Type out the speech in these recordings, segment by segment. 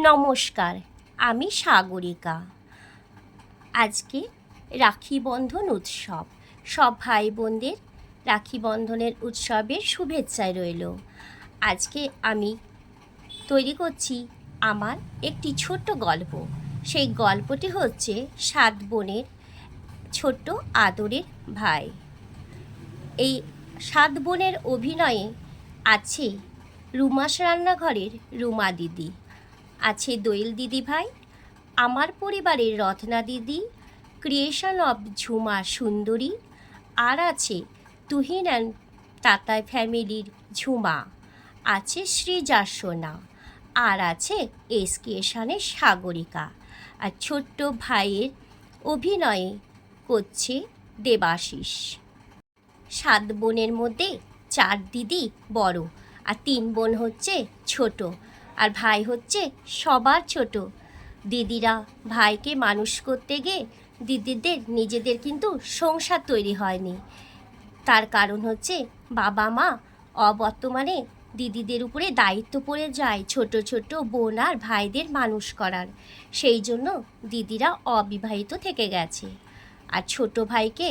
নমস্কার, আমি সাগরিকা। আজকে রাখি বন্ধন উৎসব। সব ভাই বোনদের রাখি বন্ধনের উৎসবের শুভেচ্ছায় রইল। আজকে আমি তৈরি করছি আমার একটি ছোট্ট গল্প। সেই গল্পটি হচ্ছে 7 বোনের ছোট্ট আদরের ভাই। এই 7 বোনের অভিনয়ে আছে রুমাস রান্নাঘরের রুমা দিদি, আছে দোয়েল দিদি ভাই, আমার পরিবারের রত্না দিদি, ক্রিয়েশন অফ ঝুমা সুন্দরী, আর আছে তুহিন অ্যান্ড তাতাই ফ্যামিলির ঝুমা, আছে সৃজা সোনা, আর আছে এসকিয়েশনের সাগরিকা। আর ছোট্ট ভাইয়ের অভিনয়ে করছে দেবাশিস। 7 বোনের মধ্যে 4 দিদি বড়, আর 3 বোন হচ্ছে ছোট, আর ভাই হচ্ছে সবার ছোট। দিদিরা ভাইকে মানুষ করতে গিয়ে দিদিদের নিজেদের কিন্তু সংসার তৈরি হয়নি। তার কারণ হচ্ছে বাবা মা অবর্তমানে দিদিদের উপরে দায়িত্ব পড়ে যায় ছোট ছোট বোন আর ভাইদের মানুষ করার। সেই জন্য দিদিরা অবিবাহিত থেকে গেছে। আর ছোট ভাইকে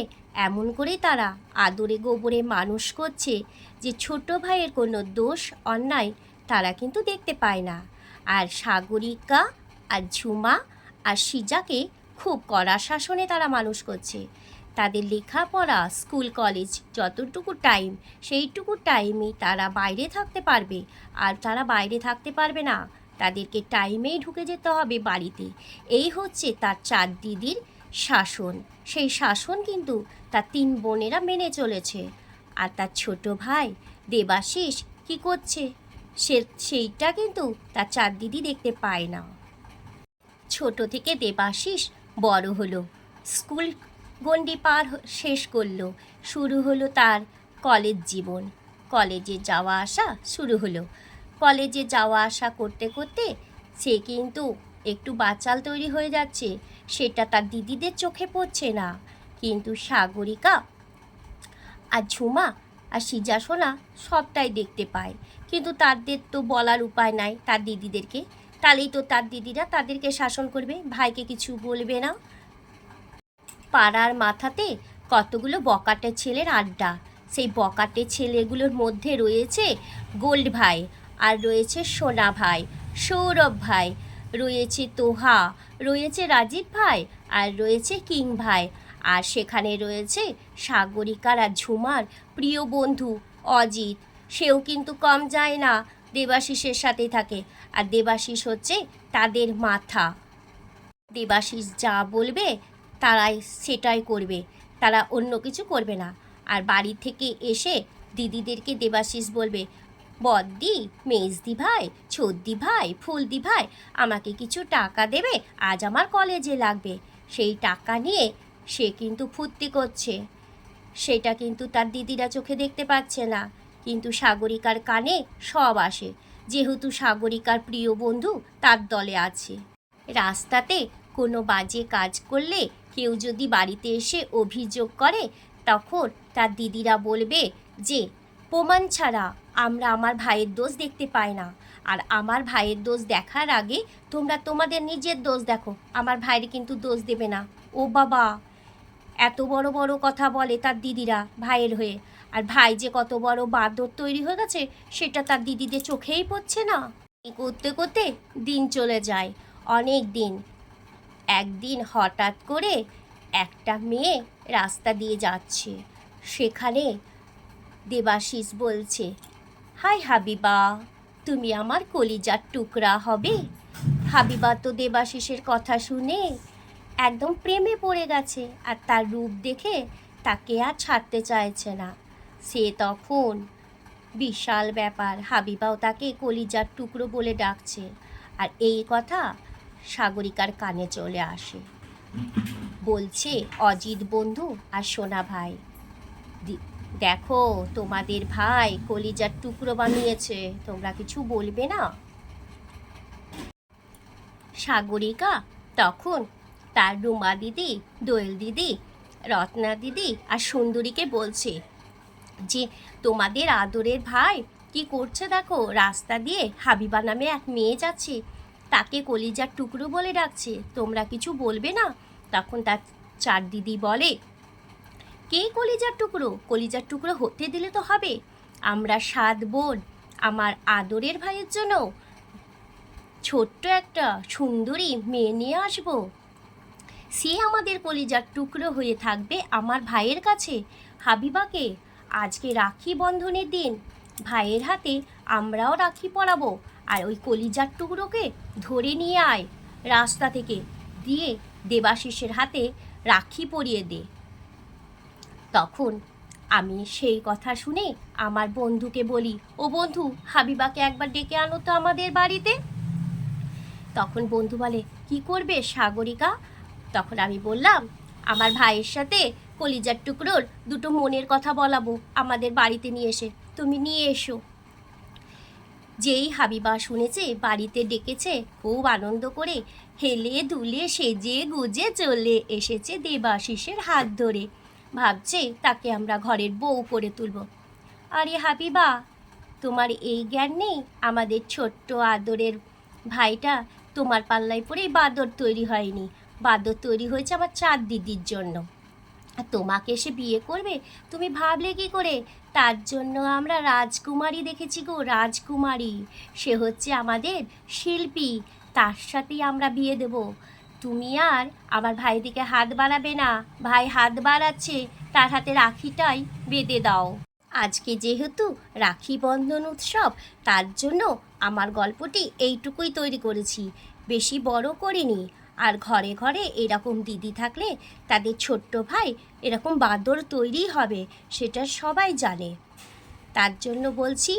এমন করে তারা আদরে গোবরে মানুষ করছে যে ছোট ভাইয়ের কোনো দোষ অন্যায় তারা কিন্তু দেখতে পায় না। আর সাগরিকা আর ঝুমা আর সিজাকে খুব কড়া শাসনে তারা মানুষ করছে। তাদের লেখাপড়া স্কুল কলেজ যতটুকু টাইম, সেইটুকু টাইমেই তারা বাইরে থাকতে পারবে, আর তারা বাইরে থাকতে পারবে না, তাদেরকে টাইমেই ঢুকে যেতে হবে বাড়িতে। এই হচ্ছে তার 4 দিদির শাসন। সেই শাসন কিন্তু তার 3 বোনেরা মেনে চলেছে। আর তার ছোট ভাই দেবাশিস কি করছে সেইটা কিন্তু তার 4 দিদি দেখতে পায় না। ছোট থেকে দেবাশিস বড় হলো, স্কুল গণ্ডি পার শেষ করলো, শুরু হলো তার কলেজ জীবন। কলেজে যাওয়া আসা শুরু হলো। কলেজে যাওয়া আসা করতে করতে সে কিন্তু একটু বাচাল তৈরি হয়ে যাচ্ছে, সেটা তার দিদিদের চোখে পড়ছে না। কিন্তু সাগরিকা আর ঝুমা আর সিজা সোনা সবটাই দেখতে পায়, কিন্তু তাদের তো বলার উপায় নাই তার দিদিদেরকে। তাহলেই তো তার দিদিরা তাদেরকে শাসন করবে, ভাইকে কিছু বলবে না। পাড়ার মাথাতে কতগুলো বকাটে ছেলের আড্ডা। সেই বকাটে ছেলেগুলোর মধ্যে রয়েছে গোল্ড ভাই, আর রয়েছে সোনা ভাই, সৌরভ ভাই, রয়েছে তোহা, রয়েছে রাজীব ভাই, আর রয়েছে কিং ভাই। আর সেখানে রয়েছে সাগরিকার আর ঝুমার প্রিয় বন্ধু অজিত। সেও কিন্তু কম যায় না, দেবাশিসের সাথেই থাকে। আর দেবাশিস হচ্ছে তাদের মাথা। দেবাশিস যা বলবে তারাই সেটাই করবে, তারা অন্য কিছু করবে না। আর বাড়ি থেকে এসে দিদিদেরকে দেবাশিস বলবে, বদ্দি, মেজদি ভাই, ছোদ্দি ভাই, ফুলদি ভাই, আমাকে কিছু টাকা দেবে, আজ আমার কলেজে লাগবে। সেই টাকা নিয়ে সে কিন্তু ফুর্তি করছে। সেটা কিন্তু তার দিদিরা চোখে দেখতে পাচ্ছে না, কিন্তু সাগরিকার কানে সব আসে, যেহেতু সাগরিকার প্রিয় বন্ধু তার দলে আছে। রাস্তাতে কোনো বাজে কাজ করলে কেউ যদি বাড়িতে এসে অভিযোগ করে, তখন তার দিদিরা বলবে যে প্রমাণ ছাড়া আমরা আমার ভাইয়ের দোষ দেখতে পাই না, আর আমার ভাইয়ের দোষ দেখার আগে তোমরা তোমাদের নিজের দোষ দেখো, আমার ভাইয়ের কিন্তু দোষ দেবে না। ও বাবা, এত বড় বড় কথা বলে তার দিদিরা ভাইয়ের হয়ে। আর ভাই যে কত বড় বাঁদর তৈরি হয়ে গেছে সেটা তার দিদিদের চোখেই পড়ছে না। করতে করতে দিন চলে যায়, অনেক দিন। একদিন হঠাৎ করে একটা মেয়ে রাস্তা দিয়ে যাচ্ছে, সেখানে দেবাশিস বলছে, হাই হাবিবা, তুমি আমার কলিজার টুকরা হবে। হাবিবা তো দেবাশিসের কথা শুনে একদম প্রেমে পড়ে গেছে, আর তার রূপ দেখে তাকে আর ছাড়তে চাইছে না। সে তখন বিশাল ব্যাপার, হাবিবাও তাকে কলিজার টুকরো বলে ডাকছে। আর এই কথা সাগরিকার কানে চলে আসে। বলছে অজিত বন্ধু আর সোনা ভাই, দেখো তোমাদের ভাই কলিজার টুকরো বানিয়েছে, তোমরা কিছু বলবে না। সাগরিকা তখন তার রুমা দিদি, দোয়েল দিদি, রত্না দিদি আর সুন্দরীকে বলছে যে তোমাদের আদরের ভাই কি করছে দেখো, রাস্তা দিয়ে হাবিবা নামে এক মেয়ে যাচ্ছে, তাকে কলিজার টুকরো বলে ডাকছে, তোমরা কিছু বলবে না? তখন তার চার দিদি বলে, কে কলিজার টুকরো? কলিজার টুকরো হতে দিলে তো হবে। আমরা 7 বোন, আমার আদরের ভাইয়ের জন্য ছোট্ট একটা সুন্দরী মেয়ে নিয়ে আসবো। সে আমাদের কলিজার টুকরো হয়ে থাকবে আমার ভাইয়ের কাছে, হাবিবাকে। আজকে রাখি বন্ধনের দিন, ভাইয়ের হাতে আমরাও রাখি পরাবো। আর ওই কলিজার টুকরোকে ধরে নিয়ে আয় রাস্তা থেকে, দিয়ে দেবাশিসের হাতে রাখি পরিয়ে দে। তখন আমি সেই কথা শুনে আমার বন্ধুকে বলি, ও বন্ধু, হাবিবাকে একবার ডেকে আনো তো আমাদের বাড়িতে। তখন বন্ধু বলে, কি করবে সাগরিকা? তখন আমি বললাম, আমার ভাইয়ের সাথে কলিজার টুকরোর দুটো মনের কথা বলাবো, আমাদের বাড়িতে নিয়ে এসে তুমি নিয়ে এসো। যেই হাবিবা শুনেছে বাড়িতে ডেকেছে, খুব আনন্দ করে হেলে দুলে সেজে গুজে চলে এসেছে দেবাশিসের হাত ধরে, ভাবছে তাকে আমরা ঘরের বউ করে তুলব। আরে হাবিবা, তোমার এই জ্ঞান নেই? আমাদের ছোট্ট আদরের ভাইটা তোমার পাল্লায় পড়েই বাদর তৈরি হয়নি, বাদর তৈরি হয়েছে আমার 4 দিদির জন্য। আর তোমাকে সে বিয়ে করবে তুমি ভাবলে কি করে? তার জন্য আমরা রাজকুমারী দেখেছি গো, রাজকুমারী। সে হচ্ছে আমাদের শিল্পী, তার সাথেই আমরা বিয়ে দেব। তুমি আর আমার ভাই দিকে হাত বাড়াবে না, ভাই হাত বাড়াচ্ছে, তার হাতে রাখিটাই বেঁধে দাও। আজকে যেহেতু রাখি বন্ধন উৎসব, তার জন্য আমার গল্পটি এইটুকুই তৈরি করেছি, বেশি বড় করিনি। আর ঘরে ঘরে এরকম দিদি থাকলে তাদের ছোট্ট ভাই এরকম বাঁদর তৈরি হবে, সেটা সবাই জানে। তার জন্য বলছি,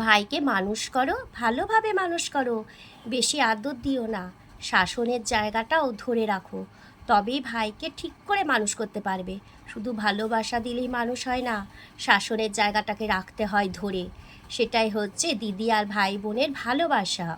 ভাইকে মানুষ করো, ভালোভাবে মানুষ করো, বেশি আদর দিও না, শাসনের জায়গাটাও ধরে রাখো, তবেই ভাইকে ঠিক করে মানুষ করতে পারবে। শুধু ভালোবাসা দিলেই মানুষ হয় না, শাসনের জায়গাটাকে রাখতে হয় ধরে। সেটাই হচ্ছে দিদি আর ভাই বোনের ভালোবাসা।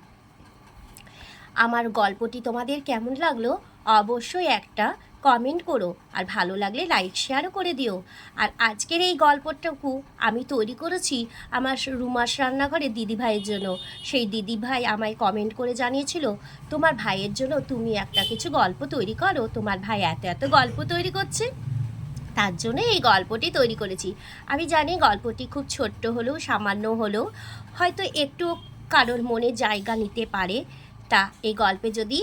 আমার গল্পটি তোমাদের কেমন লাগলো অবশ্যই একটা কমেন্ট করো, আর ভালো লাগলে লাইক শেয়ারও করে দিও। আর আজকের এই গল্পটুকু আমি তৈরি করেছি আমার রুমাস রান্নাঘরে দিদিভাইয়ের জন্য। সেই দিদিভাই আমায় কমেন্ট করে জানিয়েছিল, তোমার ভাইয়ের জন্য তুমি একটা কিছু গল্প তৈরি করো, তোমার ভাই এত এত গল্প তৈরি করছে, তার জন্য এই গল্পটি তৈরি করেছি। আমি জানি গল্পটি খুব ছোট্ট হলেও, সামান্য হলেও হয়তো একটু কারোর মনে জায়গা নিতে পারে। তা এই গল্পে যদি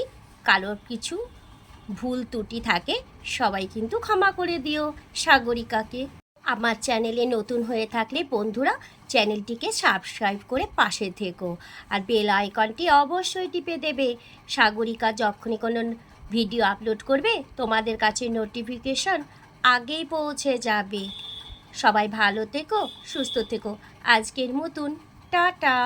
কারোর কিছু ভুল ত্রুটি থাকে সবাই কিন্তু ক্ষমা করে দিও সাগরিকাকে। আমার চ্যানেলে নতুন হয়ে থাকলে বন্ধুরা চ্যানেলটিকে সাবস্ক্রাইব করে পাশে থেকো, আর বেল আইকনটি অবশ্যই টিপে দেবে। সাগরিকা যখনই কোনো ভিডিও আপলোড করবে তোমাদের কাছে নোটিফিকেশন আগেই পৌঁছে যাবে। সবাই ভালো থেকো, সুস্থ থেকো। আজকের মতন টাটা।